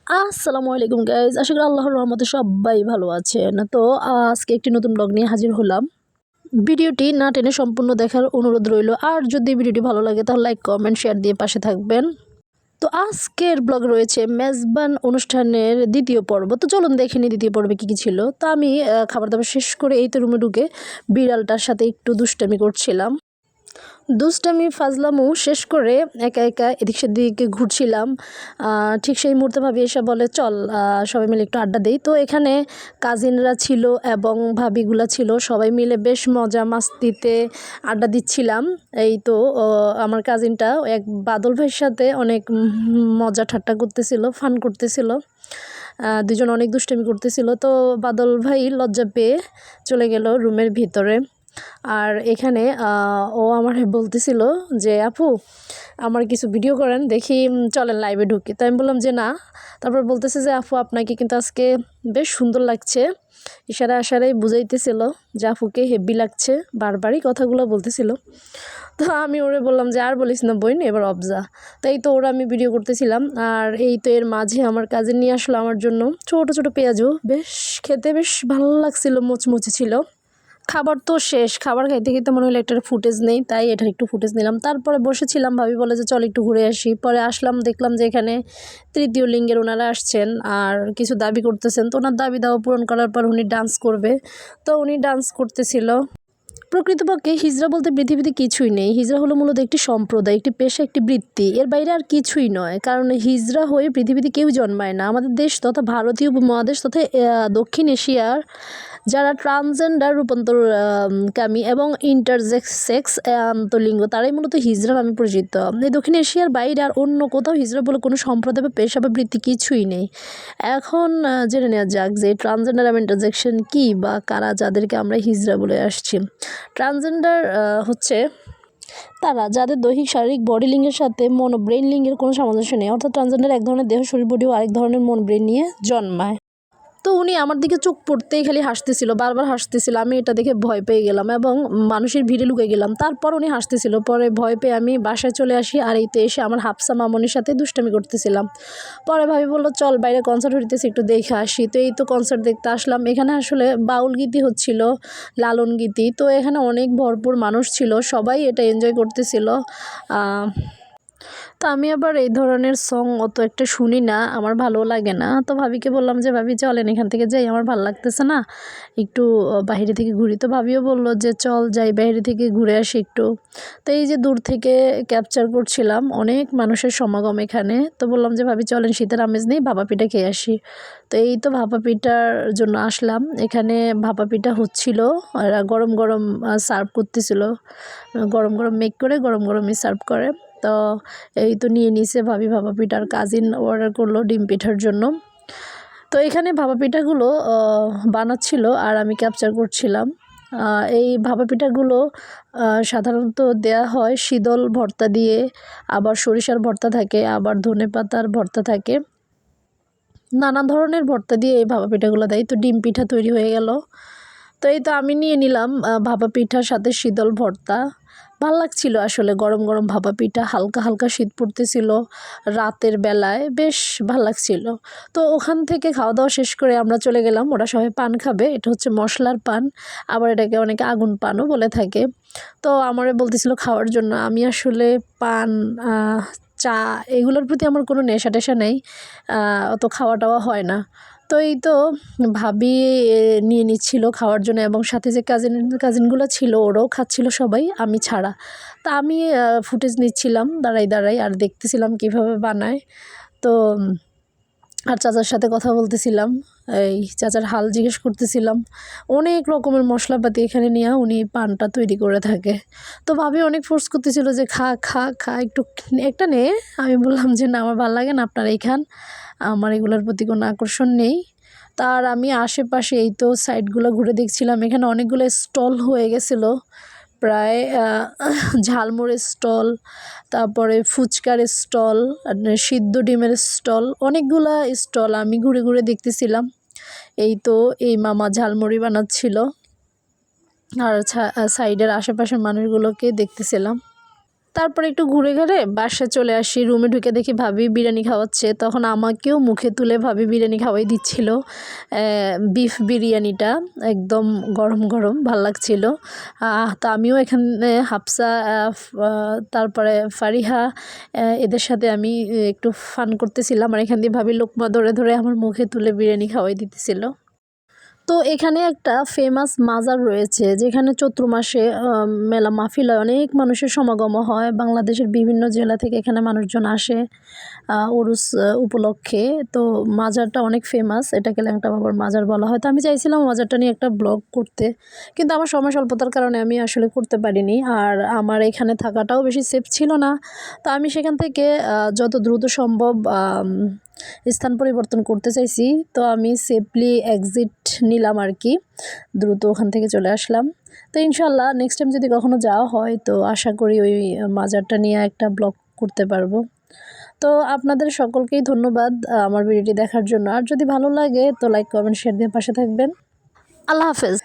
আসসালামু আলাইকুম গাইজ, আশা করি আল্লাহর রহমতে সবাই ভালো আছেন। তো আজকে একটি নতুন ব্লগ নিয়ে হাজির হলাম। ভিডিওটি না টেনে সম্পূর্ণ দেখার অনুরোধ রইল। আর যদি ভিডিওটি ভালো লাগে তাহলে লাইক কমেন্ট শেয়ার দিয়ে পাশে থাকবেন। তো আজকের ব্লগ রয়েছে মেজবান অনুষ্ঠানের দ্বিতীয় পর্ব। তো চলুন দেখে নিই দ্বিতীয় পর্বে কী কী ছিল। তো আমি খাবার দাবার শেষ করে এই তো রুমে ঢুকে বিড়ালটার সাথে একটু দুষ্টামি করছিলাম। দুষ্টামি ফাজলামু শেষ করে একা একা এদিক সেদিকে ঘুরছিলাম। ঠিক সেই মুহূর্তে ভাবি এসে বলে, চল সবাই মিলে একটু আড্ডা দিই। তো এখানে কাজিনরা ছিল এবং ভাবিগুলা ছিল, সবাই মিলে বেশ মজা মাস্তিতে আড্ডা দিচ্ছিলাম। এই তো আমার কাজিনটা এক বাদল ভাইয়ের সাথে অনেক মজা ঠাট্টা করতেছিল, ফান করতেছিল। দুজন অনেক দুষ্টামি করতেছিল। তো বাদল ভাই লজ্জা পেয়ে চলে গেল রুমের ভিতরে। আর এখানে ও আমার বলতেছিল যে, আপু আমার কিছু ভিডিও করেন, দেখি চলেন লাইভে ঢুকি। তো আমি বললাম যে না। তারপর বলতেছে যে, আপু আপনাকে কিন্তু আজকে বেশ সুন্দর লাগছে। ইশারা আশারাই বুঝাইতেছিল যে আপুকে হেভি লাগছে, বারবারই কথাগুলো বলতেছিল। তো আমি ওরে বললাম যে আর বলিস না বোন, এবার অবজা। তাই তো ওরা আমি ভিডিও করতেছিলাম। আর এই তো এর মাঝে আমার কাজিন নিয়ে আসলো আমার জন্য ছোট ছোট পেঁয়াজু, বেশ খেতে বেশ ভালো লাগছিল, মুচমুচে ছিল। খাবার তো শেষ, খাবার খাইতে খেতে মনে হলো একটার ফুটেজ নেই, তাই এটার একটু ফুটেজ নিলাম। তারপরে বসেছিলাম, ভাবি বলে যে চল একটু ঘুরে আসি। পরে আসলাম, দেখলাম যে এখানে তৃতীয় লিঙ্গের ওনারা আসছেন আর কিছু দাবি করতেছেন। তো ওনার দাবি দাওয়া পূরণ করার পর উনি ডান্স করবে, তো উনি ডান্স করতেছিল। প্রকৃতপক্ষে হিজড়া বলতে পৃথিবীতে কিছুই নেই। হিজড়া হলো মূলত একটি সম্প্রদায়, একটি পেশা, একটি বৃত্তি, এর বাইরে আর কিছুই নয়। কারণ হিজড়া হয়ে পৃথিবীতে কেউ জন্মায় না। আমাদের দেশ তথা ভারতীয় উপমহাদেশ তথা দক্ষিণ এশিয়ার যারা ট্রান্সজেন্ডার রূপান্তরকামী এবং ইন্টারসেক্স আন্তলিঙ্গ, তারাই মূলত হিজড়া নামে পরিচিত। এই দক্ষিণ এশিয়ার বাইরে আর অন্য কোথাও হিজড়া বলে কোনো সম্প্রদায় বা পেশা বা বৃত্তি কিছুই নেই। এখন জেনে নেওয়া যাক যে ট্রান্সজেন্ডার এবং ইন্টারসেকশন কী বা কারা, যাদেরকে আমরা হিজড়া বলে আসছি। ট্রান্সজেন্ডার হচ্ছে তারা যাদের দৈহিক শারীরিক বডি লিঙ্গের সাথে মন ব্রেন লিঙ্গের কোনো সামঞ্জস্য নেই। অর্থাৎ ট্রান্সজেন্ডার এক ধরনের দেহ শরীর বডি ও আরেক ধরনের মন ব্রেন নিয়ে জন্মায়। তো উনি আমার দিকে চোখ পড়তেই খালি হাসতেছিল, বারবার হাসতেছিল। আমি এটা দেখে ভয় পেয়ে গেলাম এবং মানুষের ভিড়ে লুকে গেলাম। তারপর উনি হাসতেছিল, পরে ভয় পেয়ে আমি বাসায় চলে আসি। আর এই তো এসে আমার হাফসা মামনির সাথে দুষ্টামি করতেছিলাম। পরে ভাবি বললো চল বাইরে কনসার্ট হইতেছে, একটু দেখে আসি। তো এই তো কনসার্ট দেখতে আসলাম। এখানে আসলে বাউল গীতি হচ্ছিল, লালন গীতি। তো এখানে অনেক ভরপুর মানুষ ছিল, সবাই এটা এনজয় করতেছিল। তো আমি আবার এই ধরনের সং অত একটা শুনি না, আমার ভালো লাগে না। তো ভাবিকে বললাম যে ভাবি চলেন এখান থেকে যাই, আমার ভালো লাগতেছে না, একটু বাইরে থেকে ঘুরি। তো ভাবিও বলল যে চল যাই বাইরে থেকে ঘুরে আসি একটু। তো এই যে দূর থেকে ক্যাপচার করছিলাম, অনেক মানুষের সমাগম এখানে। তো বললাম যে ভাবি চলেন শীতের আমেজ নেই, ভাপা পিঠা খেয়ে আসি। তো এই তো ভাপা পিঠার জন্য আসলাম। এখানে ভাপা পিঠা হচ্ছিল আর গরম গরম সার্ভ করতেছিল, গরম গরম মেক করে গরম গরমই সার্ভ করে। তো এই তো নিয়ে নিছে ভাবি ভাপা পিঠার, কাজিন অর্ডার করলো ডিম পিঠার জন্য। তো এখানে ভাপা পিঠাগুলো বানাচ্ছিল আর আমি ক্যাপচার করছিলাম। এই ভাপা পিঠাগুলো সাধারণত দেয়া হয় শীতল ভর্তা দিয়ে, আবার সরিষার ভর্তা থাকে, আবার ধনেপাতার ভর্তা থাকে, নানা ধরনের ভর্তা দিয়ে এই ভাপা পিঠাগুলো দেয়। তো ডিম পিঠা তৈরি হয়ে গেল। তো এই তো আমি নিয়ে নিলাম ভাপা পিঠার সাথে শীতল ভর্তা। ভাল লাগছিল আসলে, গরম গরম ভাপা পিঠা, হালকা হালকা শীত পড়তেছিল রাতের বেলায়, বেশ ভাল লাগছিল। তো ওখান থেকে খাওয়া দাওয়া শেষ করে আমরা চলে গেলাম, ওরা সবাই পান খাবে। এটা হচ্ছে মশলার পান, আবার এটাকে অনেকে আগুন পানও বলে থাকে। তো আমারে বলতেছিল খাওয়ার জন্য। আমি আসলে পান, চা এগুলোর প্রতি আমার কোনো নেশা টেশা নেই, অত খাওয়া টাওয়া হয় না। তো এই তো ভাবি নিয়ে নিচ্ছিল খাওয়ার জন্য এবং সাথে যে কাজিনগুলো ছিল ওরাও খাচ্ছিল সবাই, আমি ছাড়া। তা আমি ফুটেজ নিচ্ছিলাম দাঁড়াই দাঁড়াই আর দেখতেছিলাম কিভাবে বানায়। তো আর চাচার সাথে কথা বলতেছিলাম, এই চাচার হাল জিজ্ঞেস করতেছিলাম। অনেক রকমের মশলাপাতি এখানে নিয়ে উনি পানটা তৈরি করে থাকে। তো ভাবি অনেক ফোর্স করতেছিল যে খা খা খা, একটু একটা নে। আমি বললাম যে না আমার ভালো লাগে না, আপনারাই খান, আমার এগুলোর প্রতি কোনো আকর্ষণ নেই। তার আমি আশেপাশে এই তো সাইডগুলো ঘুরে দেখছিলাম। এখানে অনেকগুলো স্টল হয়ে গেছিলো প্রায়, ঝালমুড়ের স্টল, তারপরে ফুচকার স্টল, সিদ্ধ ডিমের স্টল, অনেকগুলা স্টল আমি ঘুরে ঘুরে দেখতেছিলাম। এই তো এই মামা ঝালমুড়ি বানাচ্ছিল আর সাইডের আশেপাশের মানুষগুলোকে দেখতেছিলাম। তারপরে একটু ঘুরে ঘুরে বাসায় চলে আসি। রুমে ঢুকে দেখি ভাবি বিরিয়ানি খাওয়াচ্ছে, তখন আমাকেও মুখে তুলে ভাবি বিরিয়ানি খাওয়াই দিচ্ছিল। বিফ বিরিয়ানিটা একদম গরম গরম ভাল লাগছিল। তো আমিও এখানে হাফসা, তারপরে ফারিহা, এদের সাথে আমি একটু ফান করতেছিলাম, আর এখান দিয়ে ভাবি লোকমা ধরে ধরে আমার মুখে তুলে বিরিয়ানি খাওয়াই দিতেছিল। তো এখানে একটা ফেমাস মাজার রয়েছে, যেখানে চৈত্র মাসে মেলা মাহফিল হয়, অনেক মানুষের সমাগম হয়, বাংলাদেশের বিভিন্ন জেলা থেকে এখানে মানুষজন আসে উরুস উপলক্ষে। তো মাজারটা অনেক ফেমাস, এটাকে ল্যাংটা বাবার মাজার বলা হয়। তো আমি চাইছিলাম মাজারটা নিয়ে একটা ব্লগ করতে, কিন্তু আমার সময় স্বল্পতার কারণে আমি আসলে করতে পারিনি, আর আমার এখানে থাকাটাও বেশি সেফ ছিল না। তো আমি সেখান থেকে যত দ্রুত সম্ভব স্থান পরিবর্তন করতে চাইছি। তো আমি সেফলি এক্সিট নিলাম আর কি, দ্রুত ওখান থেকে চলে আসলাম। তো ইনশাল্লাহ নেক্সট টাইম যদি কখনো যাওয়া হয় তো আশা করি ওই মাজারটা নিয়ে একটা ব্লগ করতে পারবো। তো আপনাদের সকলকেই ধন্যবাদ আমার ভিডিওটি দেখার জন্য, আর যদি ভালো লাগে তো লাইক কমেন্ট শেয়ার দিয়ে পাশে থাকবেন। আল্লাহ হাফেজ।